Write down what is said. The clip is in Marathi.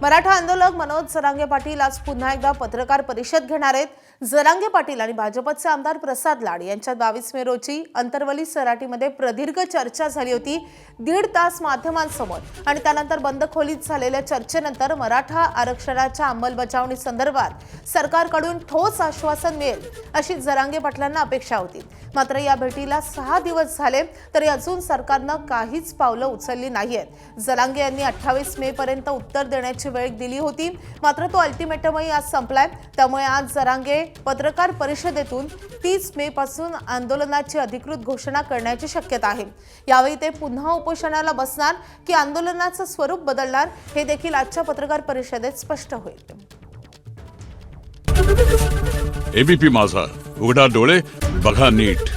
मराठा आंदोलक मनोज जरांगे पाटील आज पुन्हा एकदा पत्रकार परिषद घेणार आहेत। जरांगे पाटील आणि भाजपचे आमदार प्रसाद लाड यांच्यात 22 मे रोजी अंतरवली सराटीमध्ये प्रदीर्घ चर्चा झाली होती। 1.5 तास माध्यमांसमोर आणि त्यानंतर बंद खोलीत झालेल्या चर्चेनंतर मराठा आरक्षणाच्या अंमलबजावणी संदर्भात सरकारकडून ठोस आश्वासन मिळेल अशी जरांगे पाटलांना अपेक्षा होती। मात्र या भेटीला 6 दिवस झाले तरी अजून सरकारनं काहीच पावलं उचलली नाहीयेत। जरांगे यांनी 28 मे पर्यंत उत्तर देण्याची वेळ दिली होती, मात्र तो अल्टिमेटमही आज संपलाय। त्यामुळे आज जरांगे पत्रकार परिषदेतून 30 मे पासून आंदोलनाची अधिकृत घोषणा करण्याची शक्यता आहे। यावेळी ते पुन्हा उपोषणाला बसणार की आंदोलनाचं स्वरूप बदलणार हे देखील आजच्या पत्रकार परिषदेत स्पष्ट होईल। एबीपी माझा, उघडा डोळे बघा नीट।